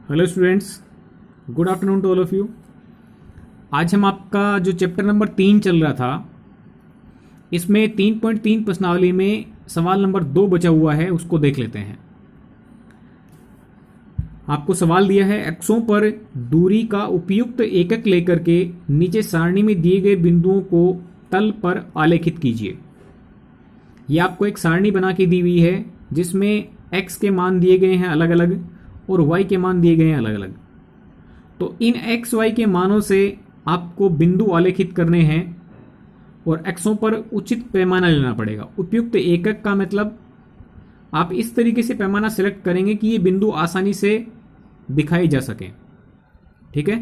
Hello students, good afternoon to all of you. आज हम आपका जो चैप्टर नंबर 3 चल रहा था, इसमें 3.3 प्रश्नावली में सवाल नंबर 2 बचा हुआ है, उसको देख लेते हैं। आपको सवाल दिया है, अक्षों पर दूरी का उपयुक्त एकक लेकर के नीचे सारणी में दिए गए बिंदुओं को तल पर आलेखित कीजिए। यह आपको एक सारणी बना के दी हुई है जिसमें x के मान दिए गए हैं अलग अलग और y के मान दिए गए हैं अलग अलग। तो इन x y के मानों से आपको बिंदु आलेखित करने हैं और अक्षों पर उचित पैमाना लेना पड़ेगा। उपयुक्त एकक का मतलब आप इस तरीके से पैमाना सिलेक्ट करेंगे कि ये बिंदु आसानी से दिखाई जा सके। ठीक है,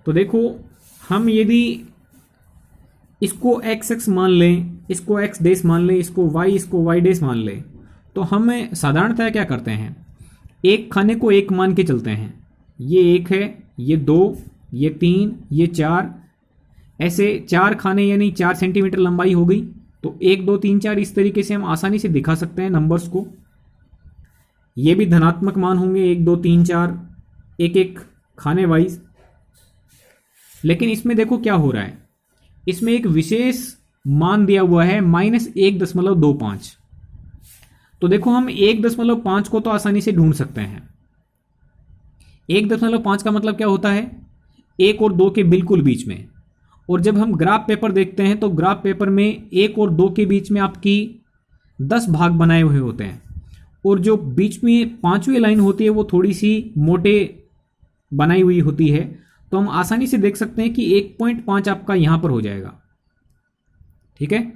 तो देखो, हम यदि इसको x मान लें, इसको x डैश मान लें, इसको y डैश मान लें, तो हम साधारणतः क्या करते हैं, एक खाने को एक मान के चलते हैं। ये 1 है, ये 2, ये 3, ये 4, ऐसे 4 खाने यानी 4 सेंटीमीटर लंबाई हो गई। तो 1 2 3 4 इस तरीके से हम आसानी से दिखा सकते हैं नंबर्स को। ये भी धनात्मक मान होंगे, 1 2 3 4, एक एक खाने वाइज। लेकिन इसमें देखो क्या हो रहा है, इसमें एक विशेष मान दिया हुआ है -1.25। तो देखो, हम 1.5 को तो आसानी से ढूंढ सकते हैं। 1.5 का मतलब क्या होता है, 1 और 2 के बिल्कुल बीच में। और जब हम ग्राफ पेपर देखते हैं तो ग्राफ पेपर में 1 और 2 के बीच में आपकी 10 भाग बनाए हुए होते हैं, और जो बीच में 5वीं लाइन होती है वो थोड़ी सी मोटे बनाई हुई होती है। तो हम आसानी से देख सकते हैं कि 1.5 आपका यहां पर हो जाएगा। ठीक है,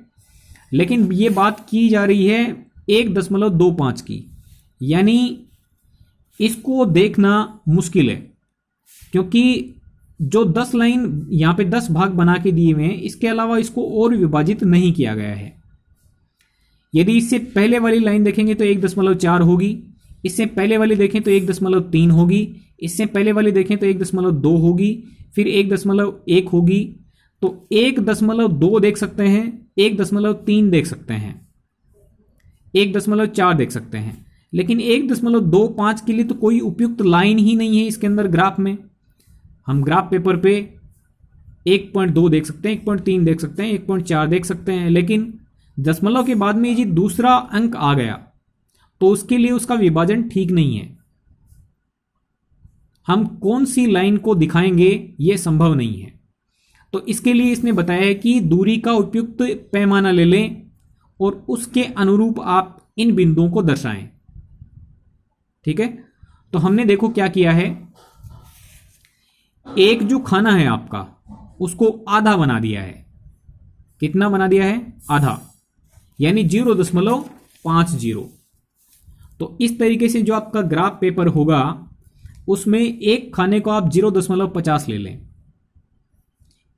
लेकिन ये बात की जा रही है 1.25 की, यानी इसको देखना मुश्किल है, क्योंकि जो 10 लाइन यहां पे 10 भाग बना के दिए हुए हैं, इसके अलावा इसको और विभाजित नहीं किया गया है। यदि इससे पहले वाली लाइन देखेंगे तो 1.4 होगी, इससे पहले वाली देखें तो 1.3 होगी, इससे पहले वाली देखें तो 1.2 होगी, फिर 1.1 होगी। तो 1.2 देख सकते हैं, 1.3 देख सकते हैं, 1.4 देख सकते हैं, लेकिन 1.25 के लिए तो कोई उपयुक्त लाइन ही नहीं है इसके अंदर। ग्राफ में हम ग्राफ पेपर पे 1.2 देख सकते हैं, 1.3 देख सकते हैं, 1.4 देख सकते हैं, लेकिन दशमलव के बाद में ये दूसरा अंक आ गया तो उसके लिए उसका विभाजन ठीक नहीं है। हम कौन सी लाइन को दिखाएंगे ये संभव नहीं है। तो इसके लिए इसने बताया है कि दूरी का उपयुक्त पैमाना ले लें और उसके अनुरूप आप इन बिंदुओं को दर्शाएं। ठीक है, तो हमने देखो क्या किया है, एक जो खाना है आपका उसको आधा बना दिया है। कितना बना दिया है, आधा, यानी 0.50। तो इस तरीके से जो आपका ग्राफ पेपर होगा उसमें एक खाने को आप 0.50 ले लें।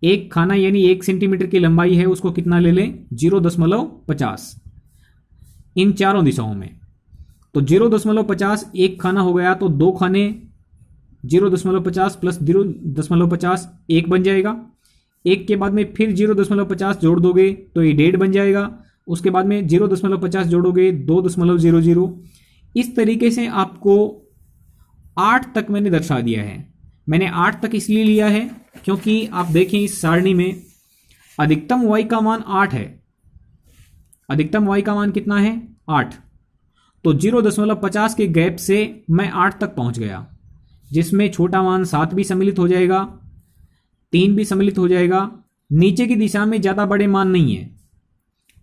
एक खाना यानी 1 सेंटीमीटर की लंबाई है, उसको कितना ले लें, 0.50 इन चारों दिशाओं में। तो 0.50 एक खाना हो गया, तो 2 खाने 0.50 प्लस 0.50 1 बन जाएगा। एक के बाद में फिर 0.50 जोड़ दोगे तो ये 1.5 बन जाएगा। उसके बाद में 0.50 जोड़ोगे 2.00। इस तरीके से आपको 8 तक मैंने दर्शा दिया है। मैंने 8 तक इसलिए लिया है क्योंकि आप देखें इस सारणी में अधिकतम y का मान 8 है। अधिकतम y का मान कितना है, 8। तो 0.50 के गैप से मैं 8 तक पहुंच गया, जिसमें छोटा मान 7 भी सम्मिलित हो जाएगा, 3 भी सम्मिलित हो जाएगा। नीचे की दिशा में ज़्यादा बड़े मान नहीं है,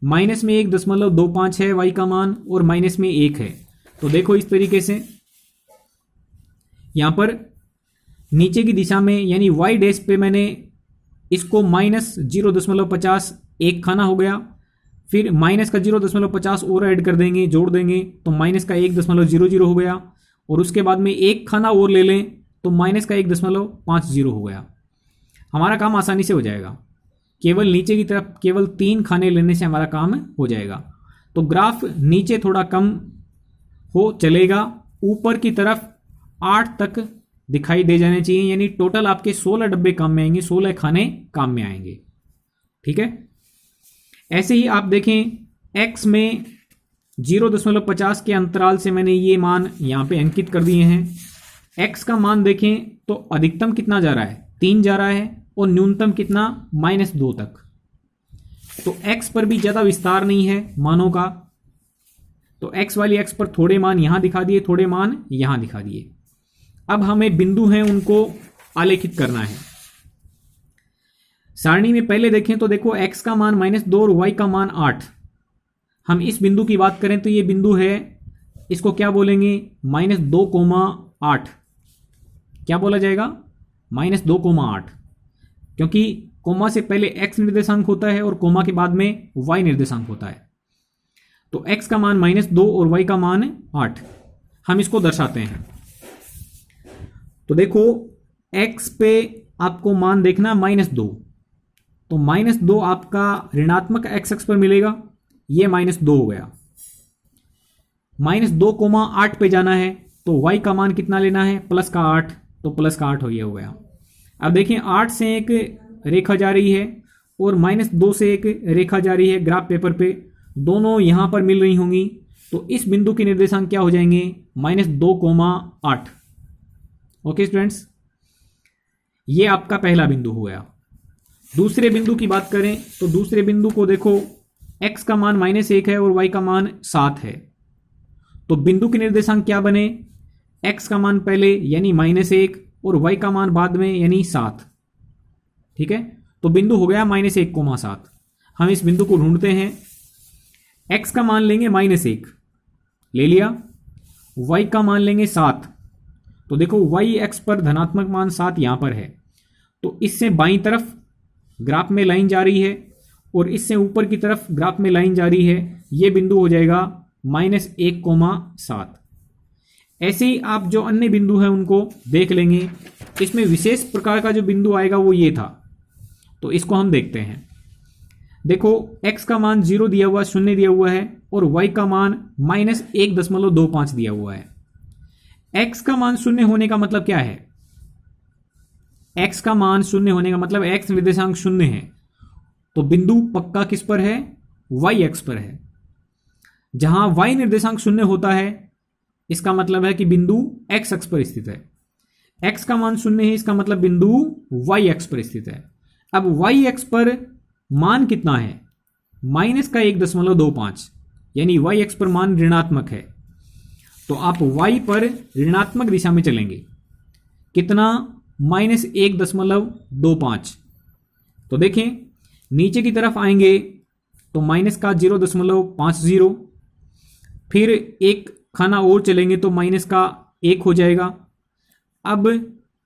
माइनस में 1.25 है y का मान और माइनस में 1 है। तो देखो इस तरीके से यहां पर नीचे की दिशा में यानी y डैश पे मैंने इसको -0.50 एक खाना हो गया, फिर माइनस का 0.50 और ऐड कर देंगे, जोड़ देंगे तो माइनस का 1.00 हो गया, और उसके बाद में एक खाना और ले लें तो माइनस का 1.50 हो गया। हमारा काम आसानी से हो जाएगा, केवल नीचे की तरफ केवल 3 खाने लेने से हमारा काम हो जाएगा। तो ग्राफ नीचे थोड़ा कम हो चलेगा, ऊपर की तरफ 8 तक दिखाई दे जाने चाहिए, यानी टोटल आपके 16 डब्बे काम में आएंगे, 16 खाने काम में आएंगे। ठीक है, ऐसे ही आप देखें x में 0.50 के अंतराल से मैंने ये मान यहाँ पे अंकित कर दिए हैं। x का मान देखें तो अधिकतम कितना जा रहा है, 3 जा रहा है, और न्यूनतम कितना, -2 तक। तो x पर भी ज़्यादा विस्तार नहीं है मानों का, तो x वाली x पर थोड़े मान यहां दिखा दिए, थोड़े मान यहां दिखा दिए। अब हमें बिंदु हैं उनको आलेखित करना है। सारणी में पहले देखें तो देखो x का मान -2 और y का मान 8। हम इस बिंदु की बात करें तो ये बिंदु है, इसको क्या बोलेंगे, -2,8। क्या बोला जाएगा, -2,8, क्योंकि कोमा से पहले x निर्देशांक होता है और कोमा के बाद में y निर्देशांक होता है। तो x का मान -2 और y का मान 8, हम इसको दर्शाते हैं। तो देखो x पे आपको मान देखना -2, तो -2 आपका ऋणात्मक x अक्ष पर मिलेगा, ये -2 हो गया। -2,8 पे जाना है तो y का मान कितना लेना है, +8, तो +8 हो गया। अब देखें 8 से एक रेखा जा रही है और -2 से एक रेखा जा रही है ग्राफ पेपर पे, दोनों यहां पर मिल रही होंगी, तो इस बिंदु के निर्देशांक क्या हो जाएंगे, -2,8। ओके स्टूडेंट्स, ये आपका पहला बिंदु हो गया। दूसरे बिंदु की बात करें तो दूसरे बिंदु को देखो, x का मान -1 है और y का मान 7 है, तो बिंदु के निर्देशांक क्या बने, x का मान पहले यानी -1 और y का मान बाद में यानी 7। ठीक है, तो बिंदु हो गया -1,7। हम इस बिंदु को ढूंढते हैं, x का मान लेंगे -1 ले लिया, y का मान लेंगे 7, तो देखो y अक्ष पर धनात्मक मान 7 यहां पर है, तो इससे बाईं तरफ ग्राफ में लाइन जा रही है और इससे ऊपर की तरफ ग्राफ में लाइन जा रही है, ये बिंदु हो जाएगा -1,7। ऐसे ही आप जो अन्य बिंदु हैं उनको देख लेंगे। इसमें विशेष प्रकार का जो बिंदु आएगा वो ये था, तो इसको हम देखते हैं। देखो x का मान 0 दिया हुआ, 0 दिया हुआ है, और y का मान -1.25 दिया हुआ है। x का मान 0 होने का मतलब क्या है, x का मान 0 होने का मतलब x निर्देशांक 0 है, तो बिंदु पक्का किस पर है, y अक्ष पर है। जहां y निर्देशांक 0 होता है इसका मतलब है कि बिंदु x अक्ष पर स्थित है। x का मान 0 है, इसका मतलब बिंदु y अक्ष पर स्थित है। अब y अक्ष पर मान कितना है, -1.25, यानी y अक्ष पर मान ऋणात्मक है, तो आप y पर ऋणात्मक दिशा में चलेंगे। कितना, -1.25। तो देखें नीचे की तरफ आएंगे तो माइनस का 0.50, फिर एक खाना और चलेंगे तो -1 हो जाएगा। अब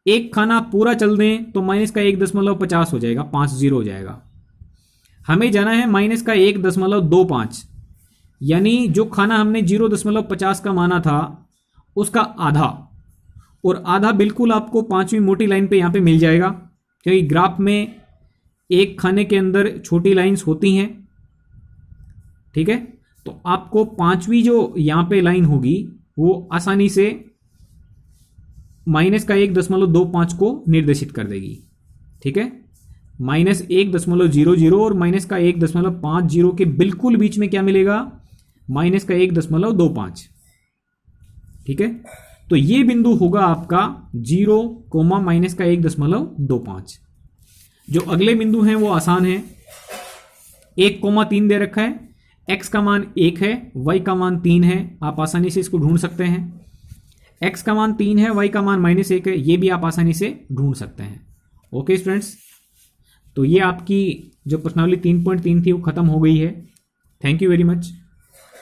एक खाना पूरा चल दें तो -1.50 हो जाएगा, 50 हो जाएगा। हमें जाना है -1.25, यानी जो खाना हमने 0.50 का माना था उसका आधा, और आधा बिल्कुल आपको 5वीं मोटी लाइन पे यहाँ पे मिल जाएगा, क्योंकि ग्राफ में एक खाने के अंदर छोटी लाइंस होती हैं। ठीक है, तो आपको 5वीं जो यहाँ पे लाइन होगी वो आसानी से -1.25 को निर्देशित कर देगी। ठीक है, -1.00 और -1.50 के बिल्कुल बीच में क्या मिलेगा, -1.25। ठीक है, तो ये बिंदु होगा आपका 0, -1.25। जो अगले बिंदु हैं वो आसान है। 1,3 दे रखा है, x का मान 1 है, y का मान 3 है, आप आसानी से इसको ढूंढ सकते हैं। x का मान 3 है, y का मान -1 है, ये भी आप आसानी से ढूंढ सकते हैं। ओके स्टूडेंट्स, तो ये आपकी जो प्रश्नावली 3.3 थी वो खत्म हो गई है। Thank you very much.